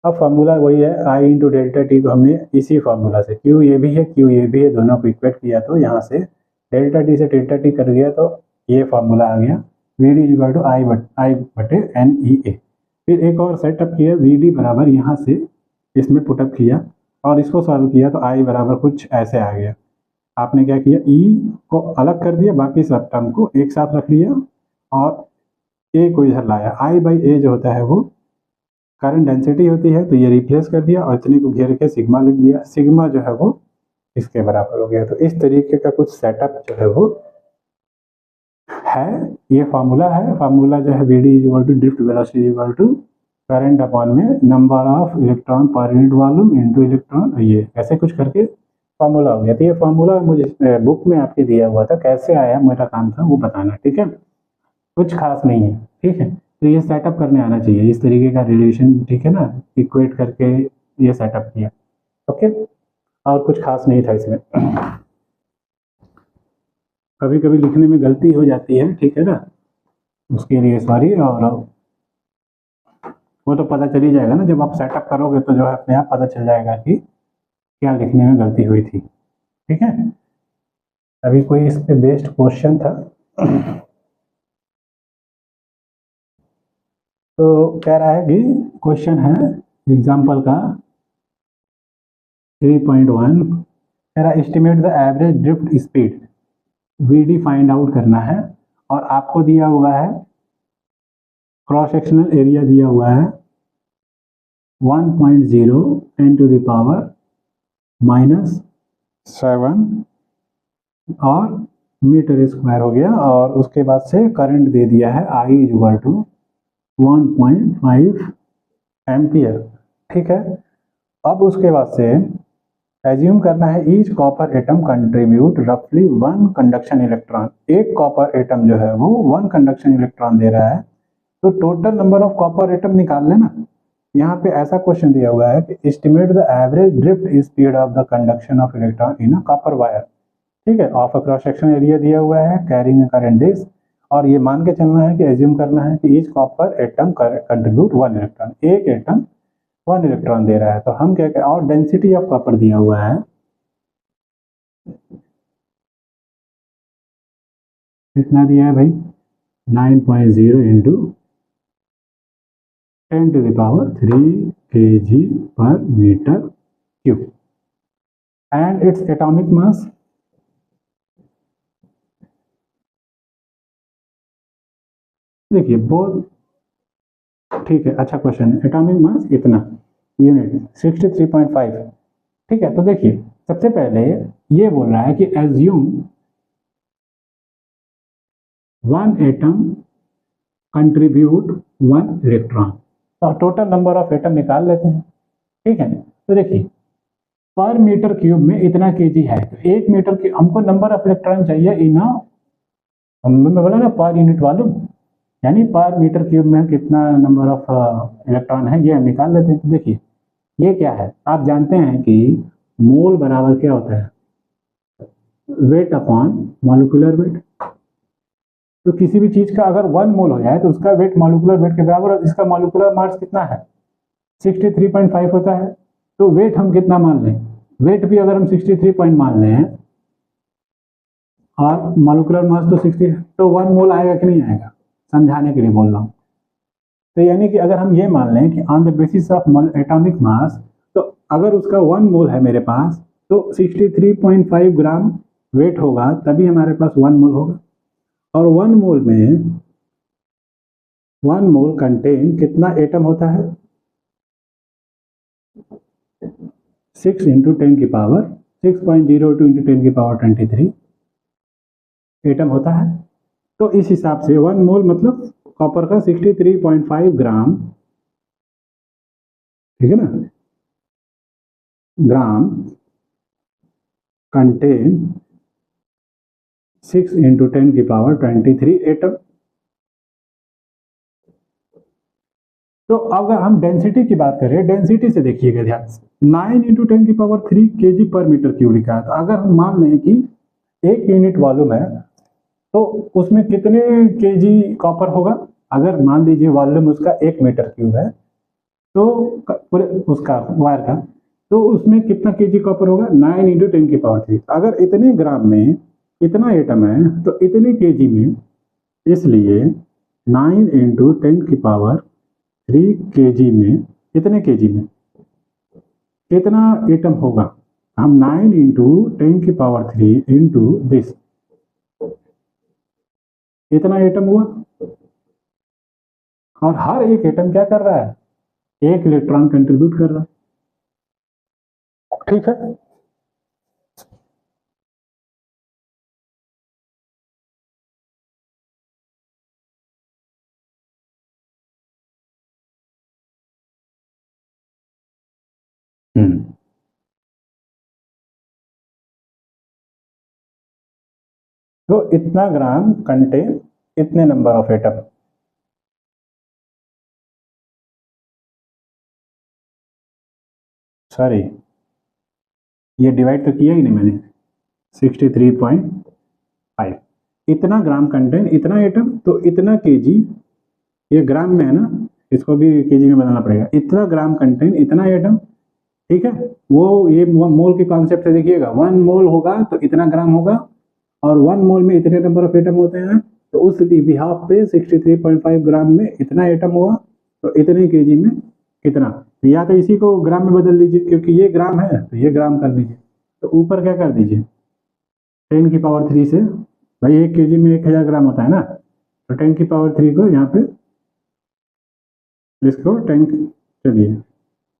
अब फार्मूला वही है, आई इंटू डेल्टा टी को हमने इसी फार्मूला से, क्यू ये भी है क्यू ये भी है, दोनों को इक्वेट किया, तो यहाँ से डेल्टा टी से डेल्टा टी कर गया, तो ये फार्मूला आ गया, वी डी इक्वल टू आई बटे एन ई ए। फिर एक और सेटअप किया, वी डी बराबर यहाँ से इसमें पुटअप किया और इसको सॉल्व किया, तो आई बराबर कुछ ऐसे आ गया। आपने क्या किया, ई को अलग कर दिया, बाकी सब टर्म को एक साथ रख लिया और ए को इधर लाया। आई बाई ए जो होता है वो करंट डेंसिटी होती है, तो ये रिप्लेस कर दिया और इतने को घेर के सिग्मा लिख दिया। सिग्मा जो है वो इसके बराबर हो गया। तो इस तरीके का कुछ सेटअप जो है वो है, ये फार्मूला है। फार्मूला जो है V D equal to drift velocity equal to current upon में number of electron per unit volume into electron, ये ऐसे कुछ करके फार्मूला हो गया। तो ये फार्मूला मुझे बुक में आपके दिया हुआ था, कैसे आया मेरा काम था वो बताना। ठीक है, कुछ खास नहीं है। ठीक है, तो ये सेटअप करने आना चाहिए इस तरीके का रिलेशन, ठीक है ना, इक्वेट करके ये सेटअप किया। ओके, और कुछ खास नहीं था इसमें। कभी कभी लिखने में गलती हो जाती है, ठीक है ना, उसके लिए सॉरी। और वो तो पता चल ही जाएगा ना, जब आप सेटअप करोगे तो जो है अपने आप पता चल जाएगा कि क्या लिखने में गलती हुई थी। ठीक है, अभी कोई इस पे बेस्ड क्वेश्चन था तो कह रहा है कि क्वेश्चन है एग्जाम्पल का 3.1, कह रहा है estimate the average drift speed, V D find out करना है, और आपको दिया हुआ है क्रॉस सेक्शनल एरिया दिया हुआ है 1.0 10 टू द पावर -7 और मीटर स्क्वायर हो गया, और उसके बाद से करंट दे दिया है आई इक्वल टू 1.5 एम्पियर। ठीक है, अब उसके बाद से एज्यूम करना है ईच कॉपर एटम कंट्रीब्यूट रफली 1 कंडक्शन इलेक्ट्रॉन, एक कॉपर एटम जो है वो 1 कंडक्शन इलेक्ट्रॉन दे रहा है, तो total number of copper atom निकाल लेना। यहाँ पे ऐसा क्वेश्चन दिया हुआ है कि estimate the average drift speed of the conduction of electron in a copper wire, ठीक है, of a cross section area दिया हुआ है, कैरिंग अ करंट दिस, और ये मान के चलना है कि एज्यूम करना है कि each copper atom contribute 1 electron, एक एटम 1 इलेक्ट्रॉन दे रहा है। तो हम क्या करें, और डेंसिटी ऑफ कॉपर दिया हुआ है, कितना दिया है भाई, 9.0 इंटू 10⁻³ kg पर metre cube, and its atomic mass, देखिए बहुत ठीक है, अच्छा क्वेश्चन है। एटॉमिक मास इतना, यूनिट 63.5, ठीक है। तो देखिए सबसे पहले ये बोल रहा है कि एज्यूम 1 एटम कंट्रीब्यूट 1 इलेक्ट्रॉन, तो टोटल नंबर ऑफ एटम निकाल लेते हैं, ठीक है। तो देखिए पर मीटर क्यूब में इतना केजी है, तो 1 मीटर की हमको नंबर ऑफ इलेक्ट्रॉन चाहिए इन, मैं बोला ना पर यूनिट वॉल्यूम, यानी पर मीटर क्यूब में कितना नंबर ऑफ इलेक्ट्रॉन है ये हम निकाल लेते हैं। तो देखिए ये क्या है, आप जानते हैं कि मोल बराबर क्या होता है, वेट अपॉन मॉलिक्यूलर वेट। तो किसी भी चीज का अगर 1 मोल हो जाए तो उसका वेट मॉलिक्यूलर वेट के बराबर, और इसका मॉलिक्यूलर मास कितना है 63.5 होता है। तो वेट हम कितना मान लें, वेट भी अगर हम 63 पॉइंट मान लें और मॉलिक्यूलर मास तो 60, तो 1 मोल आएगा कि नहीं आएगा, समझाने के लिए बोल रहा हूँ। तो यानी कि अगर हम ये मान लें कि on the basis of atomic mass, तो अगर उसका 1 मोल है मेरे पास, तो 63.5 ग्राम वेट होगा, तभी हमारे पास 1 मोल होगा। और 1 मोल में 1 मोल कंटेन कितना एटम होता है, 6 इंटू 10⁻, 6.02 इंटू 10⁻23 एटम होता है। तो इस हिसाब से 1 मोल मतलब कॉपर का 63.5 ग्राम, ठीक है ना, ग्राम कंटेन 6 इंटू 10⁻23 एटम। तो अगर हम डेंसिटी की बात करें, डेंसिटी से देखिएगा ध्यान से, 9 इंटू 10⁻³ kg पर मीटर क्यूब लिखा है। तो अगर हम मान लें कि 1 यूनिट वॉल्यूम है, तो उसमें कितने केजी कॉपर होगा, अगर मान लीजिए वॉल्यूम उसका 1 मीटर क्यूब है, तो पूरे उसका वायर का, तो उसमें कितना केजी कॉपर होगा, 9 इंटू 10⁻3। अगर इतने ग्राम में इतना एटम है तो इतने केजी में, इसलिए 9 इंटू 10⁻3 केजी में, इतने केजी में कितना एटम होगा, हम 9 इंटू 10⁻3 इंटू दिस, इतना एटम हुआ। और हर एक एटम क्या कर रहा है, 1 इलेक्ट्रॉन कंट्रीब्यूट कर रहा है, ठीक है। तो इतना ग्राम कंटेन इतने नंबर ऑफ एटम, सॉरी ये डिवाइड तो किया ही नहीं मैंने, 63.5, इतना ग्राम कंटेन इतना एटम, तो इतना केजी, ये ग्राम में है ना, इसको भी केजी में बनाना पड़ेगा, इतना ग्राम कंटेन इतना एटम, ठीक है। वो ये मोल के कॉन्सेप्ट से देखिएगा, 1 मोल होगा तो इतना ग्राम होगा, और 1 मोल में इतने नंबर ऑफ एटम होते हैं, तो उस बिहाफ पे 63.5 ग्राम में इतना एटम हुआ, तो इतने केजी में कितना, या तो इसी को ग्राम में बदल लीजिए, क्योंकि ये ग्राम है तो ये ग्राम कर लीजिए, तो ऊपर क्या कर दीजिए 10⁻3 से, भाई 1 केजी में 1000 ग्राम होता है ना, तो 10⁻3 को यहाँ पे, इसको 10, चलिए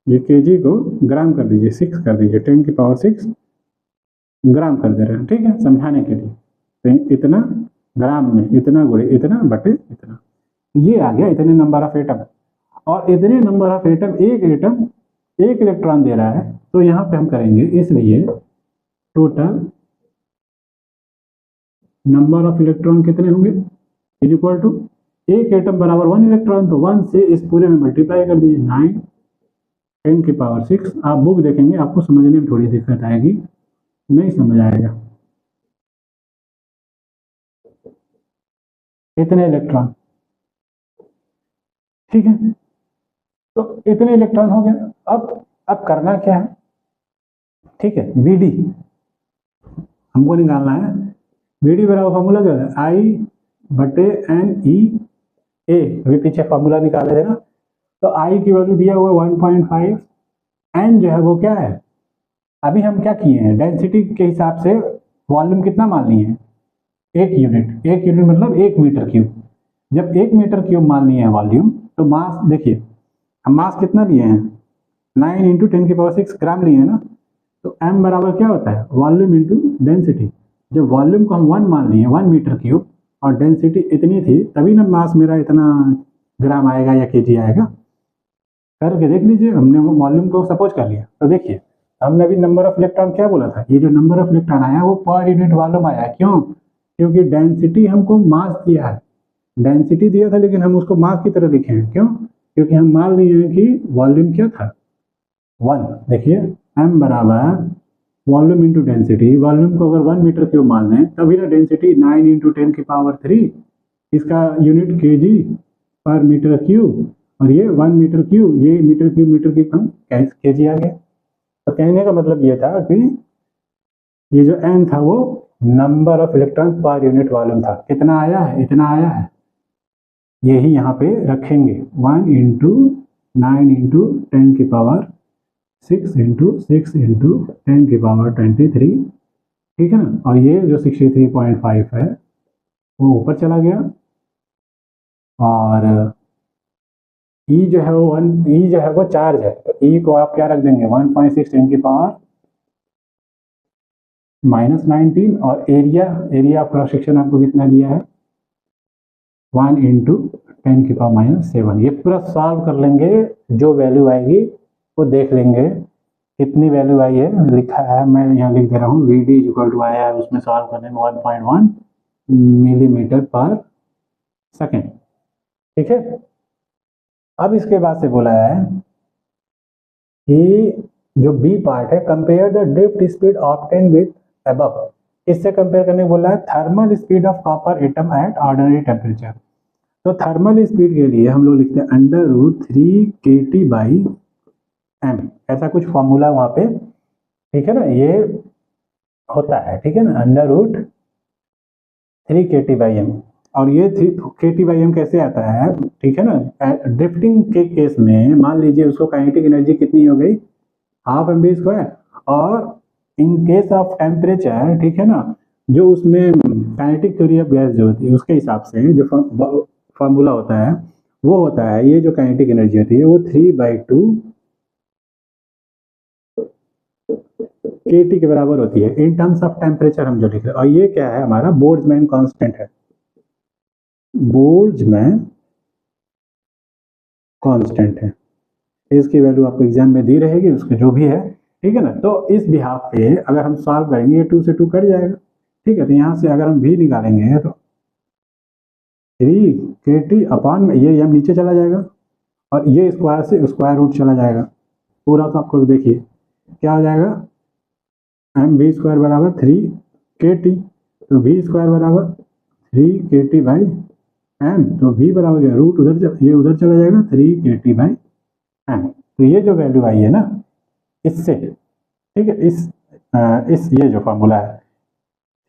ये केजी को ग्राम कर दीजिए, 6 कर दीजिए, 10⁻6 ग्राम कर दे रहे हैं, ठीक है, समझाने के लिए। तो इतना ग्राम में इतना गुणे इतना बटे इतना, ये आ गया इतने नंबर ऑफ एटम। और इतने नंबर ऑफ एटम, एक एटम एक इलेक्ट्रॉन दे रहा है, तो यहाँ पे हम करेंगे, इसलिए टोटल नंबर ऑफ इलेक्ट्रॉन कितने होंगे इज इक्वल टू एक एटम बराबर 1 इलेक्ट्रॉन, तो 1 से इस पूरे में मल्टीप्लाई कर दीजिए, 9 10 की पावर 6। आप बुक देखेंगे, आपको समझने में थोड़ी दिक्कत आएगी, नहीं समझ आएगा। इतने इलेक्ट्रॉन, ठीक है, तो इतने इलेक्ट्रॉन हो गए। अब करना क्या है, ठीक है, वीडी हमको निकालना है। वीडी बराबर फॉर्मूला क्या है, आई बटे एन ई ए, अभी पीछे फॉर्मूला निकाले थे ना, तो आई की वैल्यू दिया हुआ 1.5, एन जो है वो क्या है, अभी हम क्या किए हैं, डेंसिटी के हिसाब से वॉल्यूम कितना मान लिए हैं, 1 यूनिट मतलब 1 मीटर क्यूब। जब 1 मीटर क्यूब मान लिए हैं वॉल्यूम, तो मास देखिए, हम मास कितना लिए हैं, 9 × 10⁶ ग्राम लिए हैं ना, तो m बराबर क्या होता है, वॉल्यूम इंटू डेंसिटी। जब वॉल्यूम को हम 1 मान लिए, 1 मीटर क्यूब, और डेंसिटी इतनी थी, तभी ना मास मेरा इतना ग्राम आएगा या केजी आएगा। करके देख लीजिए, हमने वो वॉल्यूम को सपोज कर लिया, तो देखिए हमने अभी नंबर ऑफ इलेक्ट्रॉन क्या बोला था, ये जो नंबर ऑफ इलेक्ट्रॉन आया वो पर यूनिट वॉल्यूम आया। क्यों, क्योंकि डेंसिटी हमको मास दिया है, डेंसिटी दिया था लेकिन हम उसको मास की तरह लिखे हैं। क्यों, क्योंकि हम मान लिए हैं कि वॉल्यूम क्या था, 1। देखिए m बराबर वॉल्यूम इंटू डेंसिटी, वॉल्यूम को अगर 1 मीटर क्यूब मान लें, तभी ना डेंसिटी 9 × 10⁻3, इसका यूनिट केजी पर मीटर क्यूब, और ये 1 मीटर क्यूब, ये मीटर क्यूब हम केजी आ गया। तो कहने का मतलब ये था कि ये जो n था वो number of electron per unit volume था। कितना आया है, इतना आया है, यही यहाँ पे रखेंगे, 1 × 9 × 10⁻6 × 6 × 10⁻23, ठीक है ना, और ये जो 63.5 है वो ऊपर चला गया, और E जो है वो E जो है वो चार्ज है, तो E को आप क्या रख देंगे, 1.6 10⁻⁻19, और एरिया ऑफ क्रॉस सेक्शन आपको कितना दिया है, 1 × 10⁻⁻7। ये पूरा सॉल्व कर लेंगे, जो वैल्यू आएगी वो देख लेंगे कितनी वैल्यू आई है, लिखा है, मैं यहाँ लिख दे रहा हूँ, वी डी इक्वल आया है उसमें सॉल्व करने में 1.1 मिलीमीटर पर सेकेंड, ठीक है। अब इसके बाद से बोला है कि जो बी पार्ट है, compare the drift speed obtain with above, इससे कंपेयर करने बोला है thermal speed of copper atom at ordinary temperature. तो थर्मल स्पीड के लिए हम लोग लिखते हैं √3 kT/m, ऐसा कुछ फॉर्मूला वहाँ पे, ठीक है ना, ये होता है, ठीक है ना, √3 kT/m। और ये 3 kT/m कैसे आता है, ठीक है ना, ड्रिफ्टिंग के केस में मान लीजिए उसको काइनेटिक एनर्जी कितनी हो गई, ½ mv², और इन केस ऑफ टेम्परेचर, ठीक है ना, जो उसमें काइनेटिक थ्योरी ऑफ गैस जो होती है उसके हिसाब से जो फॉर्मूला होता है वो होता है, ये जो काइनेटिक एनर्जी होती है वो 3/2 kT के बराबर होती है इन टर्म्स ऑफ टेम्परेचर हम जो लिख रहे हैं। और ये क्या है, हमारा बोल्ट्जमैन कांस्टेंट है, बोल्ट्जमैन कांस्टेंट है, इसकी वैल्यू आपको एग्जाम में दी रहेगी, उसके जो भी है, ठीक है ना। तो इस बिहाफ पे अगर हम सॉल्व करेंगे, ये 2 से 2 कट जाएगा, ठीक है, तो यहाँ से अगर हम v निकालेंगे तो 3 kT अपॉन, ये m नीचे चला जाएगा, और ये स्क्वायर से स्क्वायर रूट चला जाएगा पूरा, तो आपको देखिए क्या हो जाएगा, mv² बराबर 3 kT, तो v² बराबर 3 kT/m, तो v बराबर क्या, रूट उधर, ये उधर चला जाएगा, 3 kT/m। तो ये जो वैल्यू आई है ना, इससे, ठीक है, इस ये जो फॉर्मूला है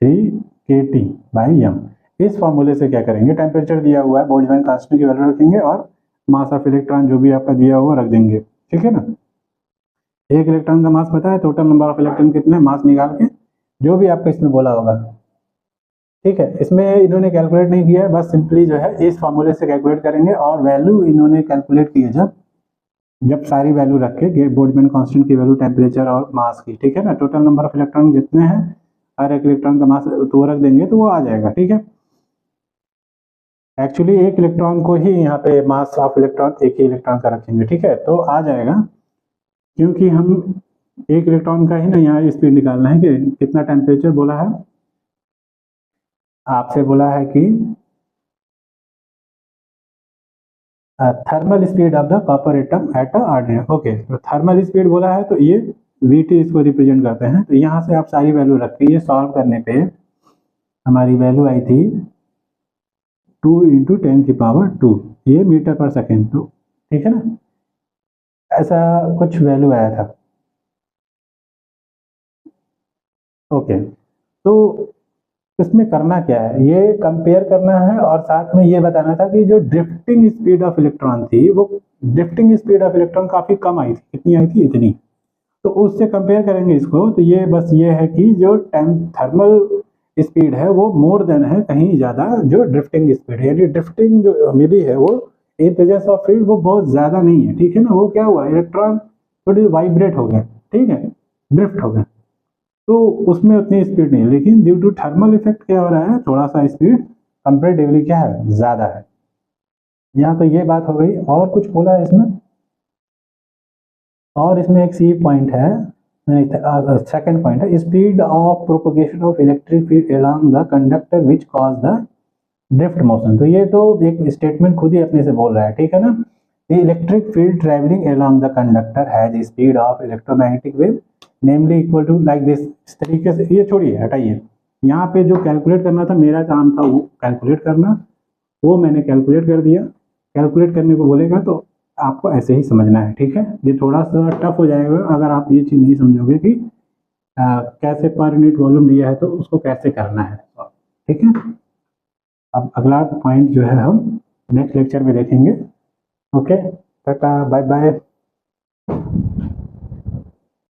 3 kT/m, इस फॉर्मूले से क्या करेंगे, टेम्परेचर दिया हुआ है, बोल्ट्जमैन कांस्टेंट की वैल्यू रखेंगे, और मास ऑफ इलेक्ट्रॉन जो भी आपका दिया हुआ रख देंगे, ठीक है ना। एक इलेक्ट्रॉन का मास पता है, टोटल नंबर ऑफ इलेक्ट्रॉन कितने, मास निकाल के जो भी आपको इसमें बोला होगा, ठीक है। इसमें इन्होंने कैलकुलेट नहीं किया है, बस सिंपली जो है इस फॉर्मूले से कैलकुलेट करेंगे, और वैल्यू इन्होंने कैलकुलेट की है जब सारी वैल्यू रख के, बोल्ट्जमैन कांस्टेंट की वैल्यू, टेम्परेचर और मास की, ठीक है ना, टोटल नंबर ऑफ इलेक्ट्रॉन जितने हैं, हर एक इलेक्ट्रॉन का मास तो रख देंगे तो वो आ जाएगा, ठीक है। एक्चुअली एक इलेक्ट्रॉन को ही यहाँ पे मास ऑफ इलेक्ट्रॉन एक ही इलेक्ट्रॉन का रखेंगे, ठीक है, तो आ जाएगा क्योंकि हम एक इलेक्ट्रॉन का ही ना यहाँ स्पीड निकालना है कि कितना टेम्परेचर बोला है आपसे, बोला है कि thermal speed of the copper atom at a ordinary. Okay, तो थर्मल स्पीड बोला है तो ये VT इसको रिप्रेजेंट करते हैं। तो यहाँ से आप सारी वैल्यू रख के ये सॉल्व करने पे हमारी वैल्यू आई थी 2 × 10⁻², ये मीटर पर सेकेंड। तो ठीक है ना, ऐसा कुछ वैल्यू आया था। ओके, तो इसमें करना क्या है, ये कंपेयर करना है और साथ में ये बताना था कि जो ड्रिफ्टिंग स्पीड ऑफ इलेक्ट्रॉन थी, वो ड्रिफ्टिंग स्पीड ऑफ इलेक्ट्रॉन काफ़ी कम आई थी। कितनी आई थी? इतनी। तो उससे कंपेयर करेंगे इसको, तो ये बस ये है कि जो थर्मल स्पीड है वो मोर देन है कहीं ज़्यादा जो ड्रिफ्टिंग स्पीड है, यानी ड्रिफ्टिंग जो मिली है वो इन प्रेजेंस ऑफ फील्ड वो बहुत ज़्यादा नहीं है। ठीक है ना, वो क्या हुआ, इलेक्ट्रॉन थोड़ी वाइब्रेट हो गए, ठीक है, ड्रिफ्ट हो गए, तो उसमें उतनी स्पीड नहीं है। लेकिन ड्यू टू थर्मल इफेक्ट क्या हो रहा है, थोड़ा सा स्पीड कंपेरेटिवली क्या है, ज़्यादा है। यहाँ तो ये बात हो गई। और कुछ बोला है इसमें, और इसमें एक सी पॉइंट है, सेकंड पॉइंट है, speed of propagation of electric field along the conductor which cause the drift motion. तो ये तो एक स्टेटमेंट खुद ही अपने से बोल रहा है, ठीक है ना। The electric field travelling along the conductor has speed of electromagnetic wave namely equal to like this. इस तरीके से, ये छोड़िए, हटाइए, यहाँ पे जो कैलकुलेट करना था, मेरा काम था वो कैलकुलेट करना, वो मैंने कैलकुलेट कर दिया। कैलकुलेट करने को बोलेगा तो आपको ऐसे ही समझना है, ठीक है। ये थोड़ा सा टफ हो जाएगा अगर आप ये चीज़ नहीं समझोगे कि कैसे पर यूनिट वॉल्यूम लिया है तो उसको कैसे करना है, ठीक है। अब अगला पॉइंट जो है हम नेक्स्ट लेक्चर में देखेंगे। Okay, tata, bye bye.